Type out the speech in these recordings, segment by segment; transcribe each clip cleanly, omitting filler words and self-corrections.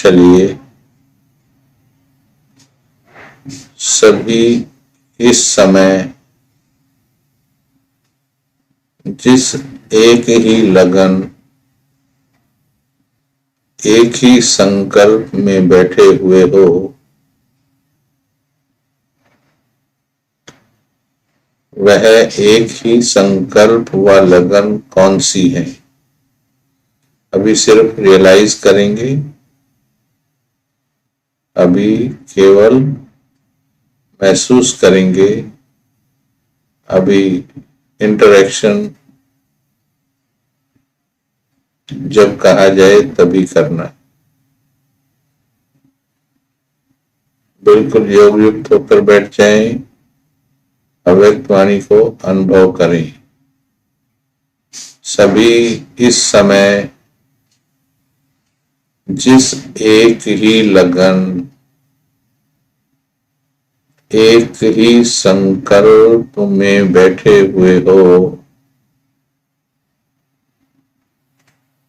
चलिए सभी इस समय जिस एक ही लगन, एक ही संकल्प में बैठे हुए हो, वह एक ही संकल्प व लगन कौन सी है? अभी सिर्फ रियलाइज करेंगे, अभी केवल महसूस करेंगे, अभी इंटरेक्शन जब कहा जाए तभी करना। बिल्कुल योग युक्त होकर बैठ जाएं, अव्यक्त वाणी को अनुभव करें। सभी इस समय जिस एक ही लगन, एक ही संकल्प में बैठे हुए हो,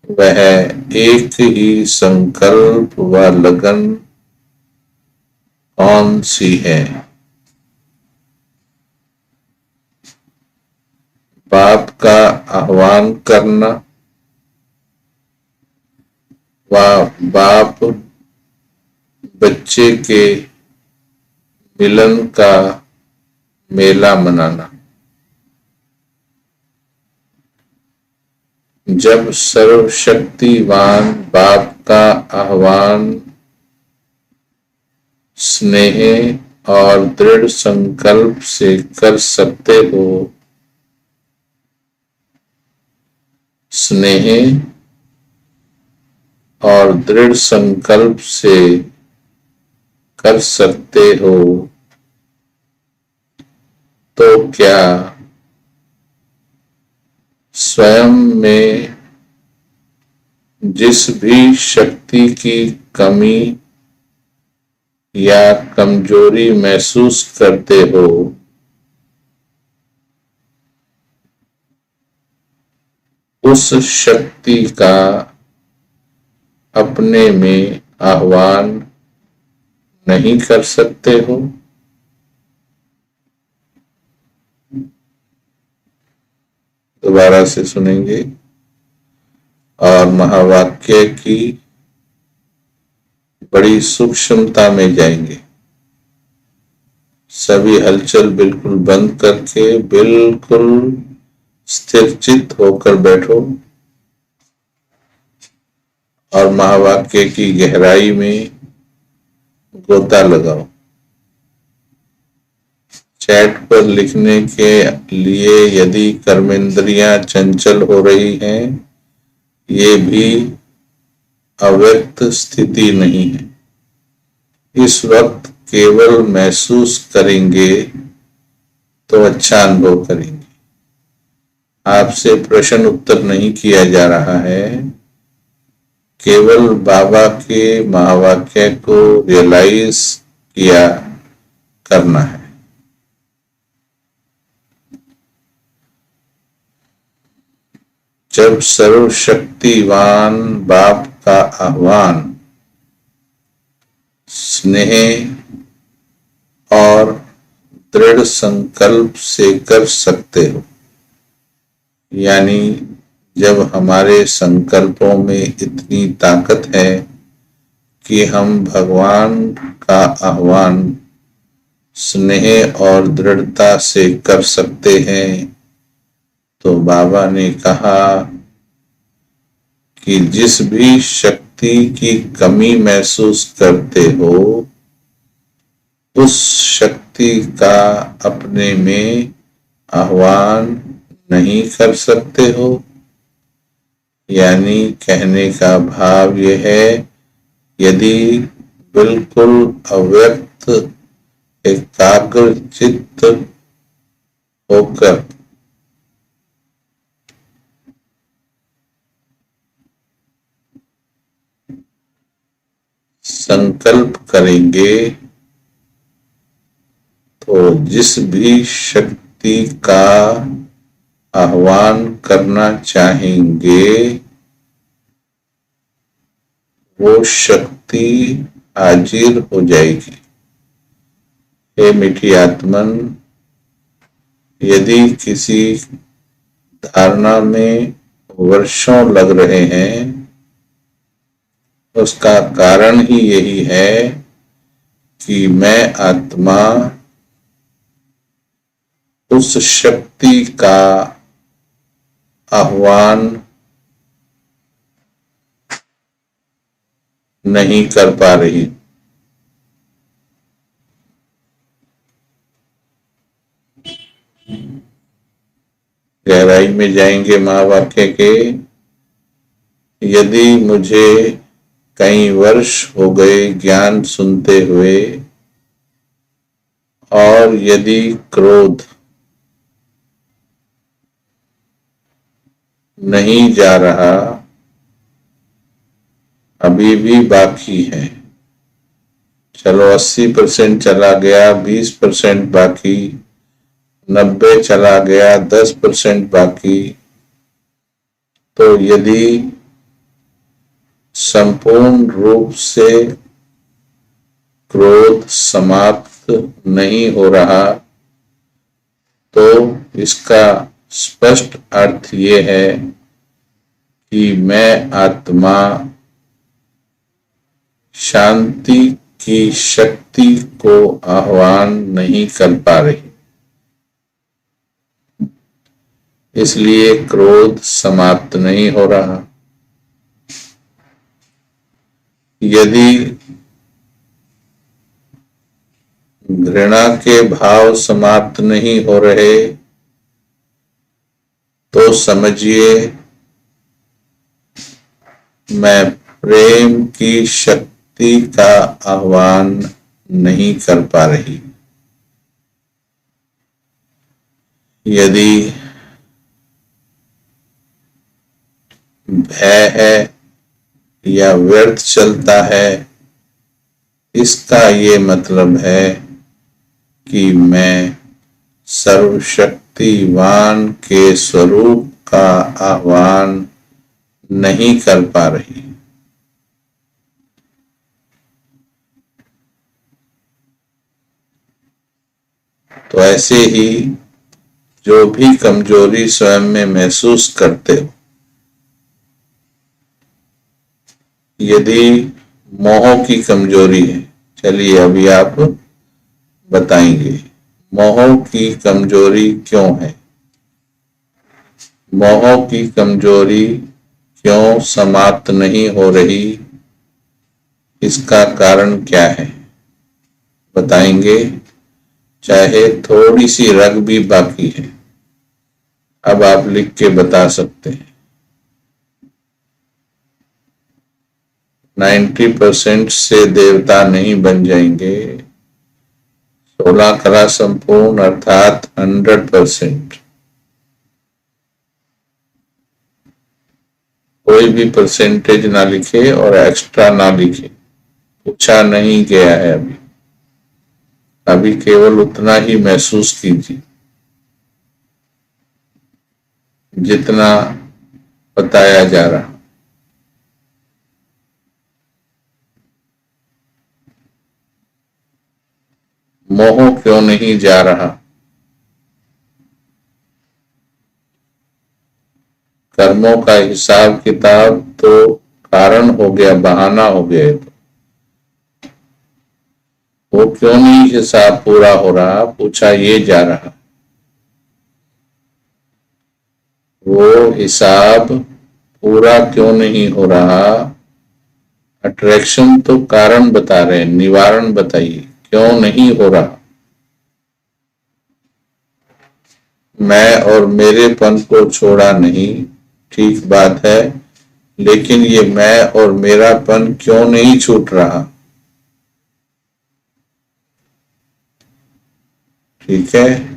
वह एक ही संकल्प व लगन कौन सी है? बाप का आह्वान करना व बाप बच्चे के मिलन का मेला मनाना। जब सर्वशक्तिवान बाप का आह्वान स्नेह और दृढ़ संकल्प से कर सकते हो, स्नेह और दृढ़ संकल्प से कर सकते हो, तो क्या स्वयं में जिस भी शक्ति की कमी या कमजोरी महसूस करते हो, उस शक्ति का अपने में आह्वान नहीं कर सकते हो? दोबारा से सुनेंगे और महावाक्य की बड़ी सूक्ष्मता में जाएंगे। सभी हलचल बिल्कुल बंद करके बिल्कुल स्थिर चित्त होकर बैठो और महावाक्य की गहराई में गोता लगाओ। चैट पर लिखने के लिए यदि कर्मेंद्रियां चंचल हो रही हैं, ये भी अव्यक्त स्थिति नहीं है। इस वक्त केवल महसूस करेंगे तो अच्छा अनुभव करेंगे। आपसे प्रश्न उत्तर नहीं किया जा रहा है, केवल बाबा के महावाक्य को रियलाइज किया करना है। जब सर्वशक्तिवान बाप का आह्वान स्नेह और दृढ़ संकल्प से कर सकते हो, यानी जब हमारे संकल्पों में इतनी ताकत है कि हम भगवान का आह्वान स्नेह और दृढ़ता से कर सकते हैं, तो बाबा ने कहा कि जिस भी शक्ति की कमी महसूस करते हो, उस शक्ति का अपने में आह्वान नहीं कर सकते हो। यानी कहने का भाव यह है, यदि बिल्कुल अव्यक्त एकाग्र चित्त होकर संकल्प करेंगे, तो जिस भी शक्ति का आह्वान करना चाहेंगे, वो शक्ति शक्ति हाजिर हो जाएगी। हे मीठी आत्मन, यदि किसी धारणा में वर्षों लग रहे हैं, उसका कारण ही यही है कि मैं आत्मा उस शक्ति का आह्वान नहीं कर पा रही। गहराई में जाएंगे महावाक्य के। यदि मुझे कई वर्ष हो गए ज्ञान सुनते हुए और यदि क्रोध नहीं जा रहा, अभी भी बाकी है, चलो 80% चला गया, 20% बाकी, 90 चला गया, 10% बाकी, तो यदि संपूर्ण रूप से क्रोध समाप्त नहीं हो रहा, तो इसका स्पष्ट अर्थ ये है कि मैं आत्मा शांति की शक्ति को आह्वान नहीं कर पा रही, इसलिए क्रोध समाप्त नहीं हो रहा। यदि घृणा के भाव समाप्त नहीं हो रहे, तो समझिए मैं प्रेम की शक्ति का आह्वान नहीं कर पा रही। यदि भय है या व्यर्थ चलता है, इसका ये मतलब है कि मैं सर्वशक्तिवान के स्वरूप का आह्वान नहीं कर पा रही। तो ऐसे ही जो भी कमजोरी स्वयं में महसूस करते हो, यदि मोह की कमजोरी है, चलिए अभी आप बताएंगे मोह की कमजोरी क्यों है, मोह की कमजोरी क्यों समाप्त नहीं हो रही, इसका कारण क्या है, बताएंगे। चाहे थोड़ी सी रग भी बाकी है, अब आप लिख के बता सकते हैं। 90% से देवता नहीं बन जाएंगे, 16 कला संपूर्ण अर्थात 100%। कोई भी परसेंटेज ना लिखे और एक्स्ट्रा ना लिखे, पूछा नहीं गया है अभी केवल उतना ही महसूस कीजिए जितना बताया जा रहा। मोह क्यों नहीं जा रहा, कर्मों का हिसाब किताब तो कारण हो गया, बहाना हो गया, तो वो क्यों नहीं हिसाब पूरा हो रहा, पूछा ये जा रहा। वो हिसाब पूरा क्यों नहीं हो रहा, अट्रैक्शन तो कारण बता रहे हैं, निवारण बताइए क्यों नहीं हो रहा। मैं और मेरेपन को छोड़ा नहीं, ठीक बात है, लेकिन ये मैं और मेरापन क्यों नहीं छूट रहा, ठीक है।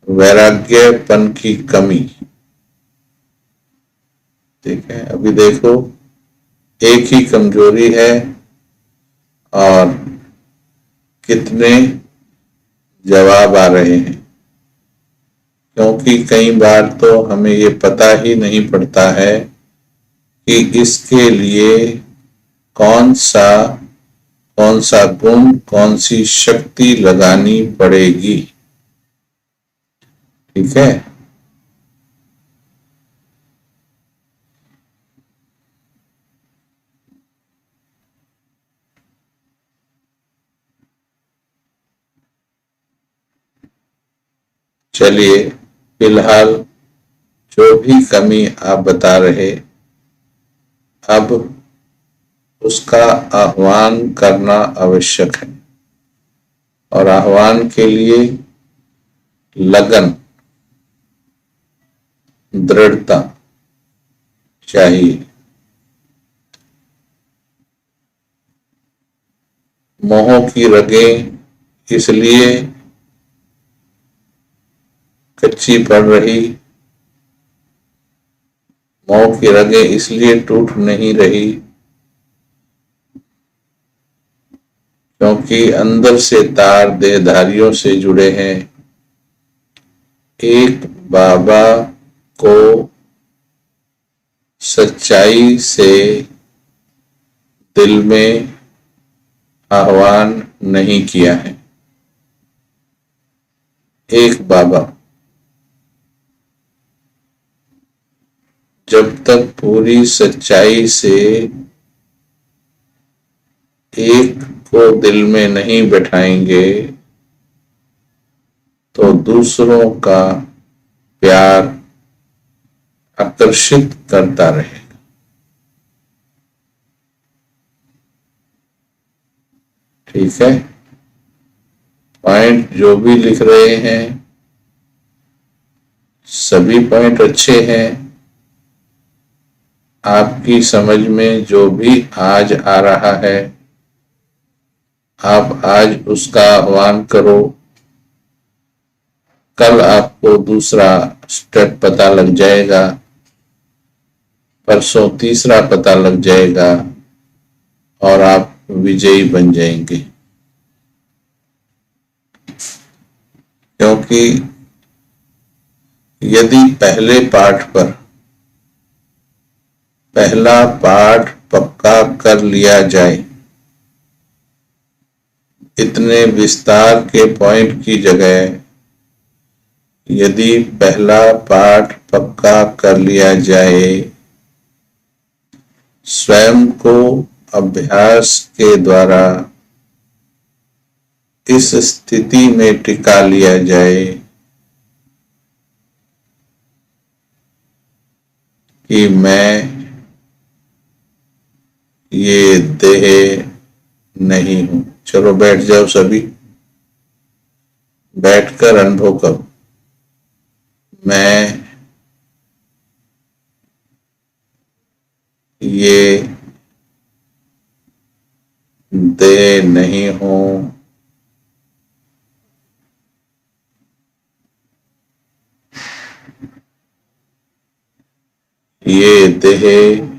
वैराग्यपन की कमी, ठीक है। अभी देखो एक ही कमजोरी है और कितने जवाब आ रहे हैं, क्योंकि कई बार तो हमें ये पता ही नहीं पड़ता है कि इसके लिए कौन सा गुण, कौन सी शक्ति लगानी पड़ेगी। ठीक है। चलिए, फिलहाल जो भी कमी आप बता रहे, अब उसका आह्वान करना आवश्यक है, और आह्वान के लिए लगन, दृढ़ता चाहिए। मोह की रगें इसलिए कच्ची पड़ रही, मोह की रगें इसलिए टूट नहीं रही क्योंकि अंदर से तार देहधारियों से जुड़े हैं। एक बाबा को सच्चाई से दिल में आह्वान नहीं किया है। एक बाबा जब तक पूरी सच्चाई से एक को दिल में नहीं बैठाएंगे तो दूसरों का प्यार आकर्षित करता रहेगा। ठीक है। पॉइंट जो भी लिख रहे हैं सभी पॉइंट अच्छे हैं। आपकी समझ में जो भी आज आ रहा है आप आज उसका आह्वान करो। कल आपको दूसरा स्टेप पता लग जाएगा, परसों तीसरा पता लग जाएगा और आप विजयी बन जाएंगे। क्योंकि यदि पहला पाठ पक्का कर लिया जाए, इतने विस्तार के पॉइंट की जगह यदि पहला पाठ पक्का कर लिया जाए, स्वयं को अभ्यास के द्वारा इस स्थिति में टिका लिया जाए कि मैं ये देह नहीं हूं। चलो बैठ जाओ सभी, बैठकर अनुभव करो। मैं ये देह नहीं हूं, ये देह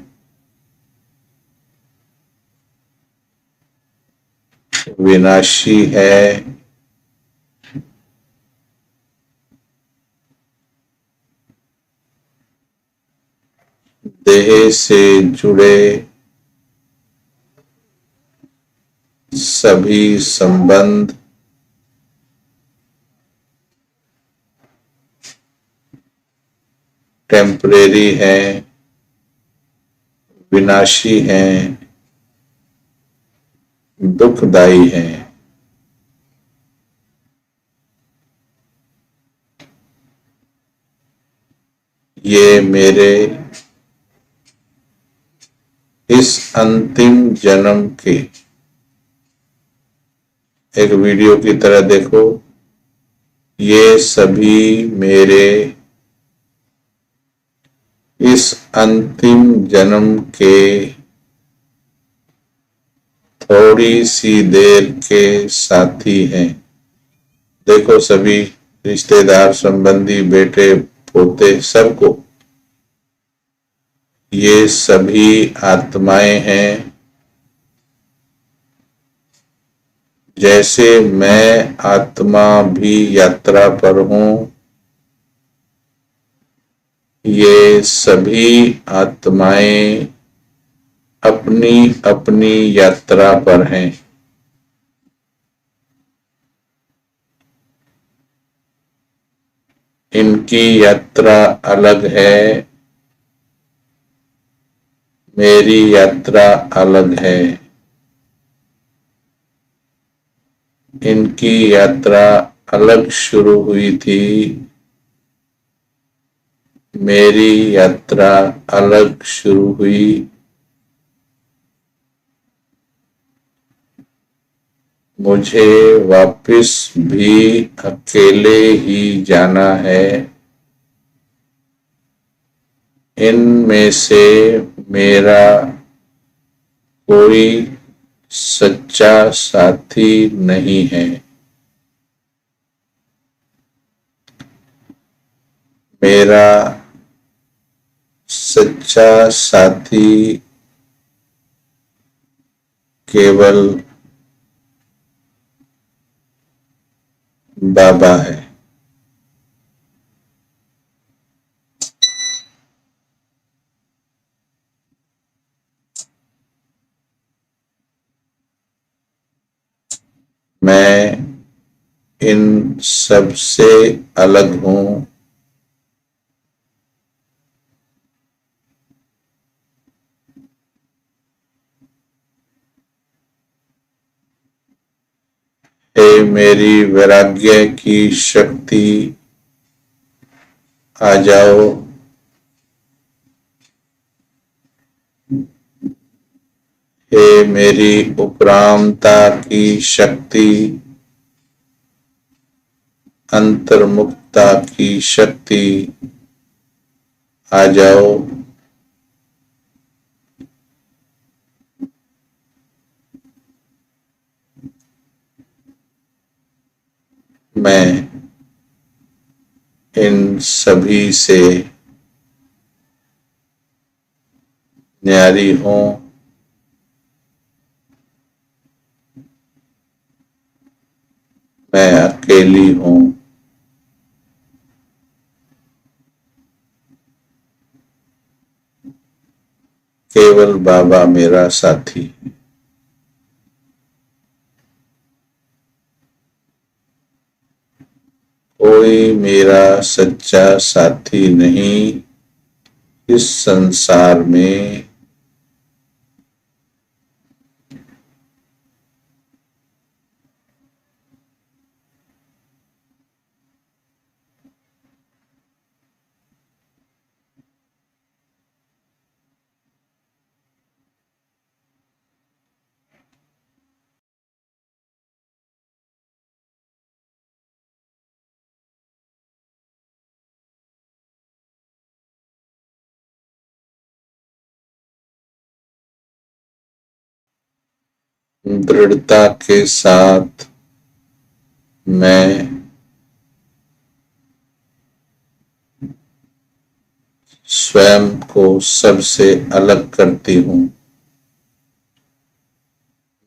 विनाशी है, देह से जुड़े सभी संबंध टेम्परेरी हैं, विनाशी हैं, दुखदाई हैं। ये मेरे इस अंतिम जन्म के, एक वीडियो की तरह देखो, ये सभी मेरे इस अंतिम जन्म के थोड़ी सी देर के साथी हैं। देखो सभी रिश्तेदार, संबंधी, बेटे, पोते, सबको, ये सभी आत्माएं हैं। जैसे मैं आत्मा भी यात्रा पर हूं, ये सभी आत्माएं अपनी अपनी यात्रा पर हैं। इनकी यात्रा अलग है, मेरी यात्रा अलग है। इनकी यात्रा अलग शुरू हुई थी, मेरी यात्रा अलग शुरू हुई। मुझे वापस भी अकेले ही जाना है। इनमें से मेरा कोई सच्चा साथी नहीं है। मेरा सच्चा साथी केवल बाबा है। मैं इन सब से अलग हूँ। हे मेरी वैराग्य की शक्ति, आ जाओ। हे मेरी उपरामता की शक्ति, अंतर्मुखता की शक्ति, आ जाओ। मैं इन सभी से न्यारी हूँ। मैं अकेली हूँ। केवल बाबा मेरा साथी है। कोई मेरा सच्चा साथी नहीं इस संसार में। दृढ़ता के साथ मैं स्वयं को सबसे अलग करती हूँ।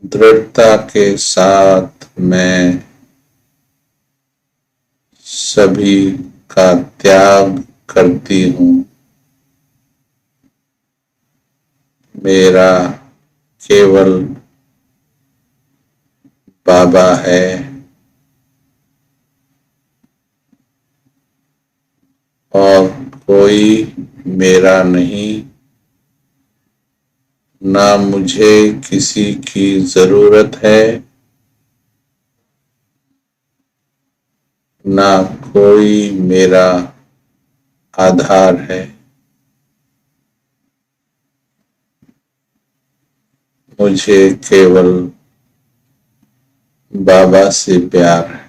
दृढ़ता के साथ मैं सभी का त्याग करती हूँ। मेरा केवल बाबा है। और कोई मेरा नहीं। ना मुझे किसी की जरूरत है, ना कोई मेरा आधार है। मुझे केवल बाबा से प्यार है।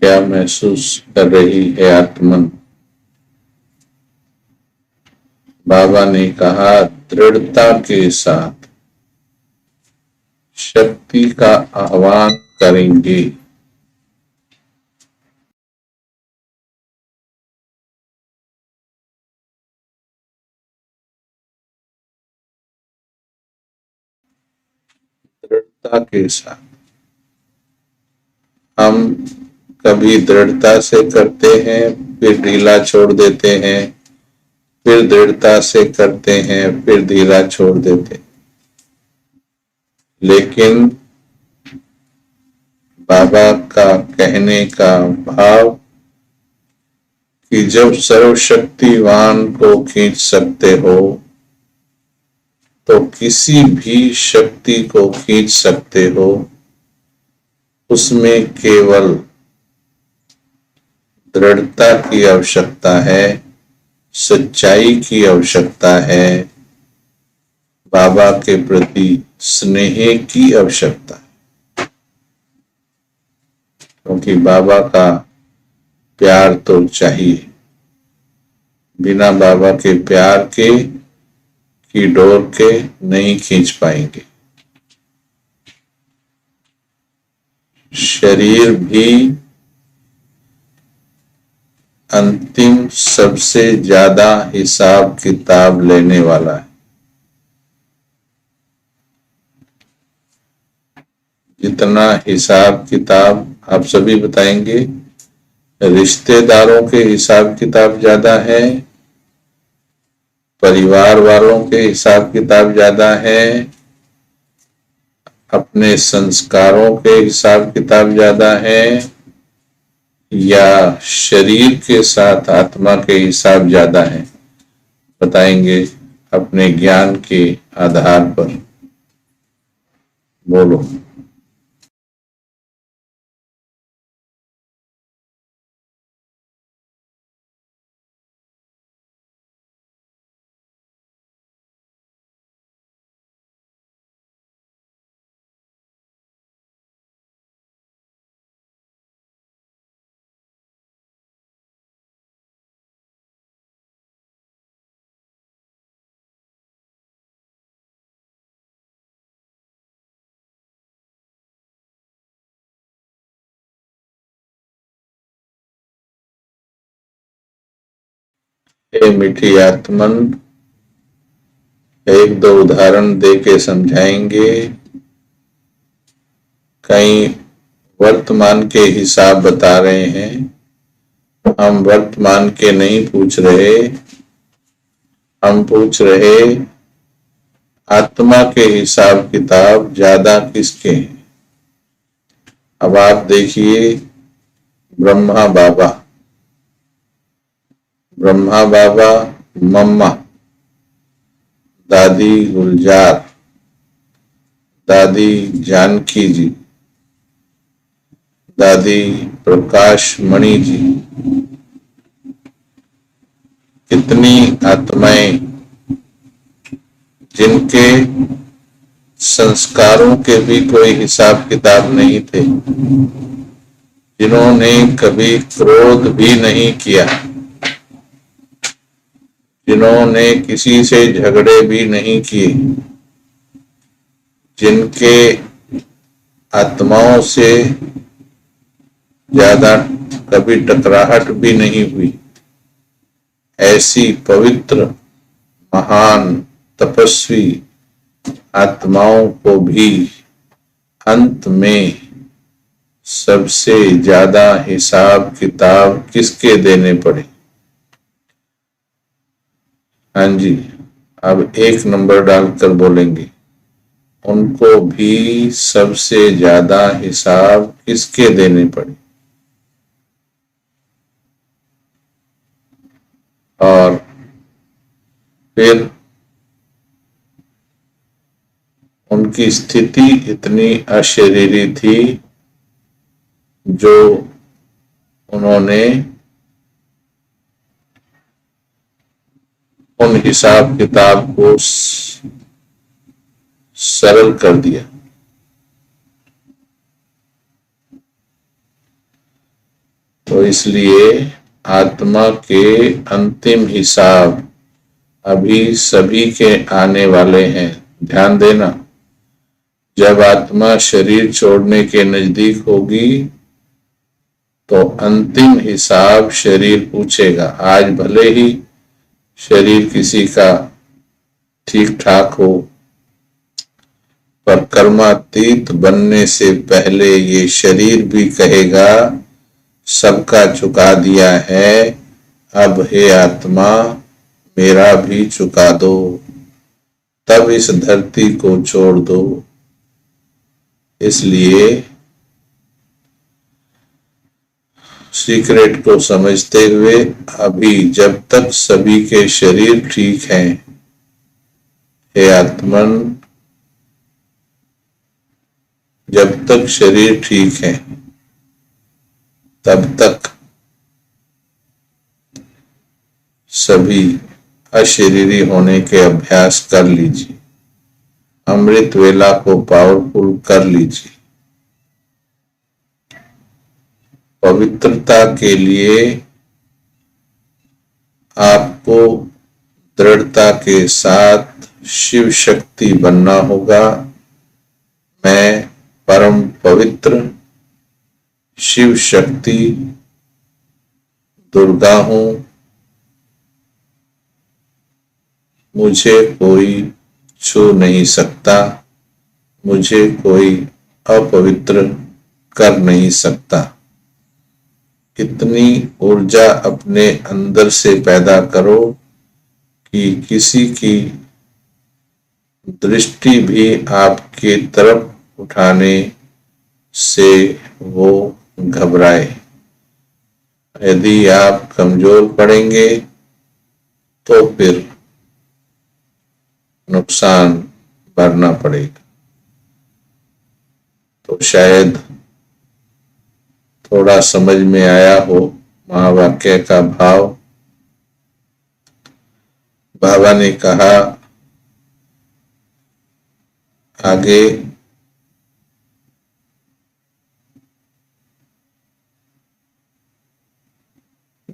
क्या महसूस कर रही है आत्मन? बाबा ने कहा, दृढ़ता के साथ शक्ति का आह्वान करेंगे। दृढ़ता के साथ हम कभी दृढ़ता से करते हैं, फिर ढीला छोड़ देते हैं, फिर दृढ़ता से करते हैं, फिर ढीला छोड़ देते हैं। लेकिन बाबा का कहने का भाव कि जब सर्वशक्तिवान को खींच सकते हो तो किसी भी शक्ति को खींच सकते हो, उसमें केवल दृढ़ता की आवश्यकता है, सच्चाई की आवश्यकता है, बाबा के प्रति स्नेह की आवश्यकता है। क्योंकि बाबा का प्यार तो चाहिए, बिना बाबा के प्यार के की डोर के नहीं खींच पाएंगे। शरीर भी अंतिम सबसे ज्यादा हिसाब किताब लेने वाला है। जितना हिसाब किताब आप सभी बताएंगे, रिश्तेदारों के हिसाब किताब ज्यादा है, परिवार वालों के हिसाब किताब ज्यादा है, अपने संस्कारों के हिसाब किताब ज्यादा है, या शरीर के साथ आत्मा के हिसाब ज्यादा है? बताएंगे अपने ज्ञान के आधार पर। बोलो। हे मीठी आत्मन, एक दो उदाहरण दे के समझाएंगे। कई वर्तमान के हिसाब बता रहे हैं, हम वर्तमान के नहीं पूछ रहे, हम पूछ रहे आत्मा के हिसाब किताब ज्यादा किसके हैं। अब आप देखिए, ब्रह्मा बाबा, ब्रह्मा बाबा, मम्मा, दादी गुलजार, दादी जानकी जी, दादी प्रकाश मणि जी, कितनी आत्माएं जिनके संस्कारों के भी कोई हिसाब किताब नहीं थे, जिन्होंने कभी क्रोध भी नहीं किया, जिन्होंने किसी से झगड़े भी नहीं किए, जिनके आत्माओं से ज्यादा कभी टकराहट भी नहीं हुई, ऐसी पवित्र महान तपस्वी आत्माओं को भी अंत में सबसे ज्यादा हिसाब किताब किसके देने पड़े? हाँ जी, अब एक नंबर डालकर बोलेंगे, उनको भी सबसे ज्यादा हिसाब किसके देने पड़े? और फिर उनकी स्थिति इतनी अशरीरी थी जो उन्होंने उन हिसाब किताब को सरल कर दिया। तो इसलिए आत्मा के अंतिम हिसाब अभी सभी के आने वाले हैं। ध्यान देना, जब आत्मा शरीर छोड़ने के नजदीक होगी तो अंतिम हिसाब शरीर पूछेगा। आज भले ही शरीर किसी का ठीक ठाक हो, पर कर्मातीत बनने से पहले ये शरीर भी कहेगा सबका चुका दिया है, अब हे आत्मा मेरा भी चुका दो, तब इस धरती को छोड़ दो। इसलिए सीक्रेट को समझते हुए अभी जब तक सभी के शरीर ठीक हैं, हे आत्मन, जब तक शरीर ठीक है तब तक सभी अशरीरी होने के अभ्यास कर लीजिए। अमृत वेला को पावरफुल कर लीजिए। पवित्रता के लिए आपको दृढ़ता के साथ शिव शक्ति बनना होगा। मैं परम पवित्र शिव शक्ति दुर्गा हूं, मुझे कोई छू नहीं सकता, मुझे कोई अपवित्र कर नहीं सकता। इतनी ऊर्जा अपने अंदर से पैदा करो कि किसी की दृष्टि भी आपकी तरफ उठाने से वो घबराए। यदि आप कमजोर पड़ेंगे तो फिर नुकसान भरना पड़ेगा। तो शायद थोड़ा समझ में आया हो महावाक्य का भाव। बाबा ने कहा आगे,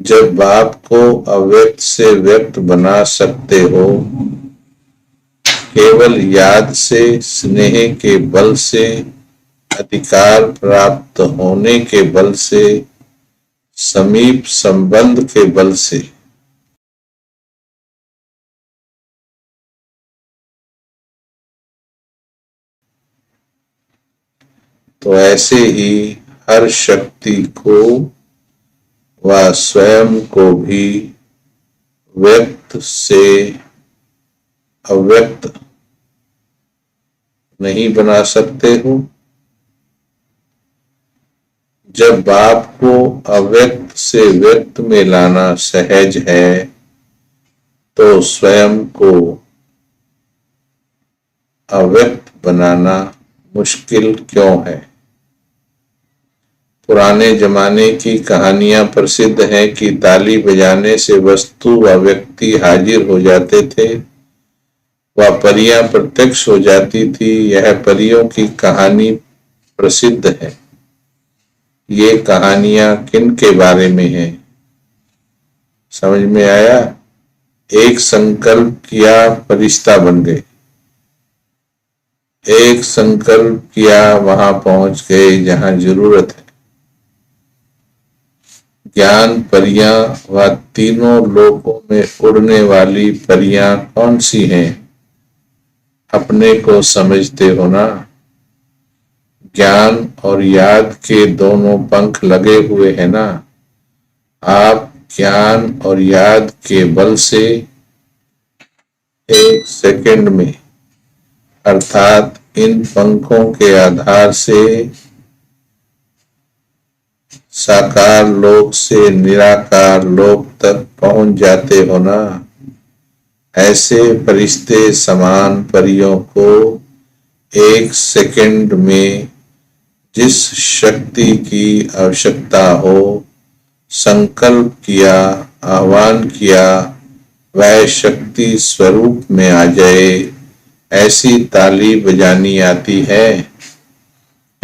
जब बाप को अव्यक्त से व्यक्त बना सकते हो, केवल याद से, स्नेह के बल से, अधिकार प्राप्त होने के बल से, समीप संबंध के बल से, तो ऐसे ही हर शक्ति को व स्वयं को भी व्यक्त से अव्यक्त नहीं बना सकते हो। जब बाप को अव्यक्त से व्यक्त में लाना सहज है, तो स्वयं को अव्यक्त बनाना मुश्किल क्यों है? पुराने जमाने की कहानियां प्रसिद्ध हैं कि ताली बजाने से वस्तु व व्यक्ति हाजिर हो जाते थे, वह परियां प्रत्यक्ष हो जाती थी। यह परियों की कहानी प्रसिद्ध है। ये कहानियां किन के बारे में है? समझ में आया? एक संकल्प किया, फरिश्ता बन गए। एक संकल्प किया, वहां पहुंच गए जहां जरूरत है। ज्ञान परियां व तीनों लोकों में उड़ने वाली परियां कौन सी हैं? अपने को समझते हो ना? ज्ञान और याद के दोनों पंख लगे हुए हैं ना? आप ज्ञान और याद के बल से एक सेकंड में, अर्थात इन पंखों के आधार से साकार लोक से निराकार लोक तक पहुंच जाते हो ना? ऐसे फरिश्ते समान परियों को एक सेकंड में जिस शक्ति की आवश्यकता हो, संकल्प किया, आह्वान किया, वह शक्ति स्वरूप में आ जाए, ऐसी ताली बजानी आती है।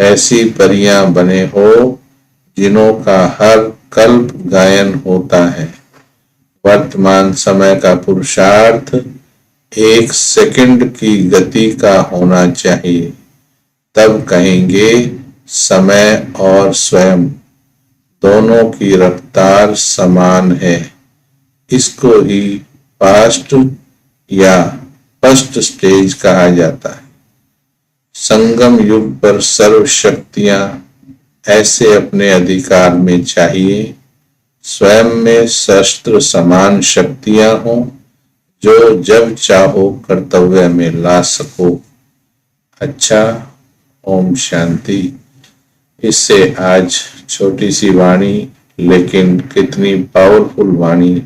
ऐसी परियां बने हो जिन्हों का हर संकल्प गायन होता है। वर्तमान समय का पुरुषार्थ 1 सेकंड की गति का होना चाहिए, तब कहेंगे समय और स्वयं दोनों की रफ्तार समान है। इसको ही फास्ट या फर्स्ट स्टेज कहा जाता है। संगम युग पर सर्व शक्तियां ऐसे अपने अधिकार में चाहिए, स्वयं में शस्त्र समान शक्तियां हों, जो जब चाहो कर्तव्य में ला सको। अच्छा, ओम शांति। इससे आज छोटी सी वाणी, लेकिन कितनी पावरफुल वाणी।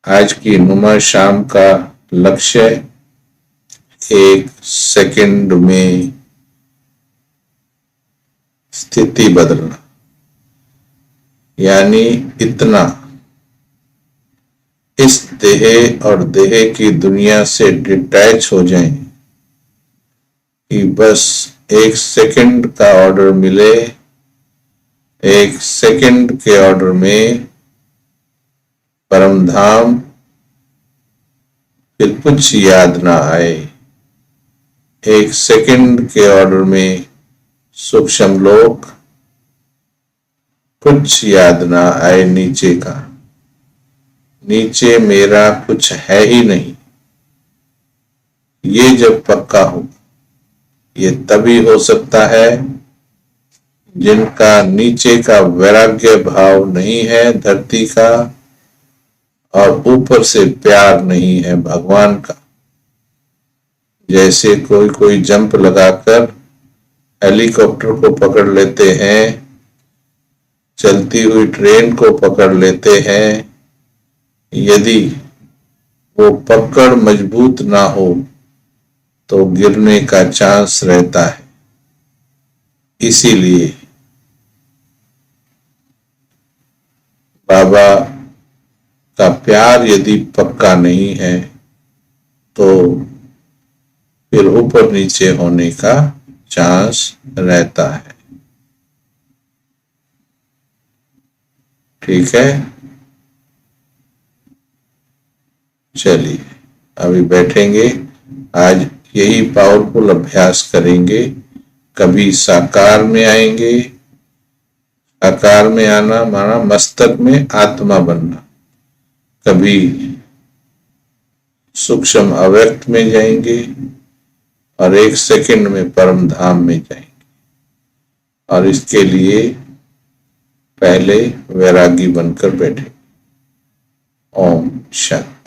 आज की नुमा शाम का लक्ष्य 1 सेकंड में स्थिति बदलना, यानी इतना इस देह और देह की दुनिया से डिटैच हो जाएं कि बस 1 सेकंड का ऑर्डर मिले, 1 सेकंड के ऑर्डर में परम धाम, फिर कुछ याद ना आए। 1 सेकंड के ऑर्डर में सूक्ष्म लोक, कुछ याद ना आए नीचे का। नीचे मेरा कुछ है ही नहीं। ये जब पक्का हो, ये तभी हो सकता है जिनका नीचे का वैराग्य भाव नहीं है धरती का, और ऊपर से प्यार नहीं है भगवान का। जैसे कोई जंप लगाकर हेलीकॉप्टर को पकड़ लेते हैं, चलती हुई ट्रेन को पकड़ लेते हैं, यदि वो पकड़ मजबूत ना हो तो गिरने का चांस रहता है। इसीलिए बाबा का प्यार यदि पक्का नहीं है तो फिर ऊपर नीचे होने का चांस रहता है। ठीक है, चलिए अभी बैठेंगे, आज यही पावरफुल अभ्यास करेंगे। कभी साकार में आएंगे, साकार में आना माना मस्तक में आत्मा बनना, कभी सूक्ष्म अव्यक्त में जाएंगे और 1 सेकंड में परम धाम में जाएंगे। और इसके लिए पहले वैरागी बनकर बैठे। ओम शांति।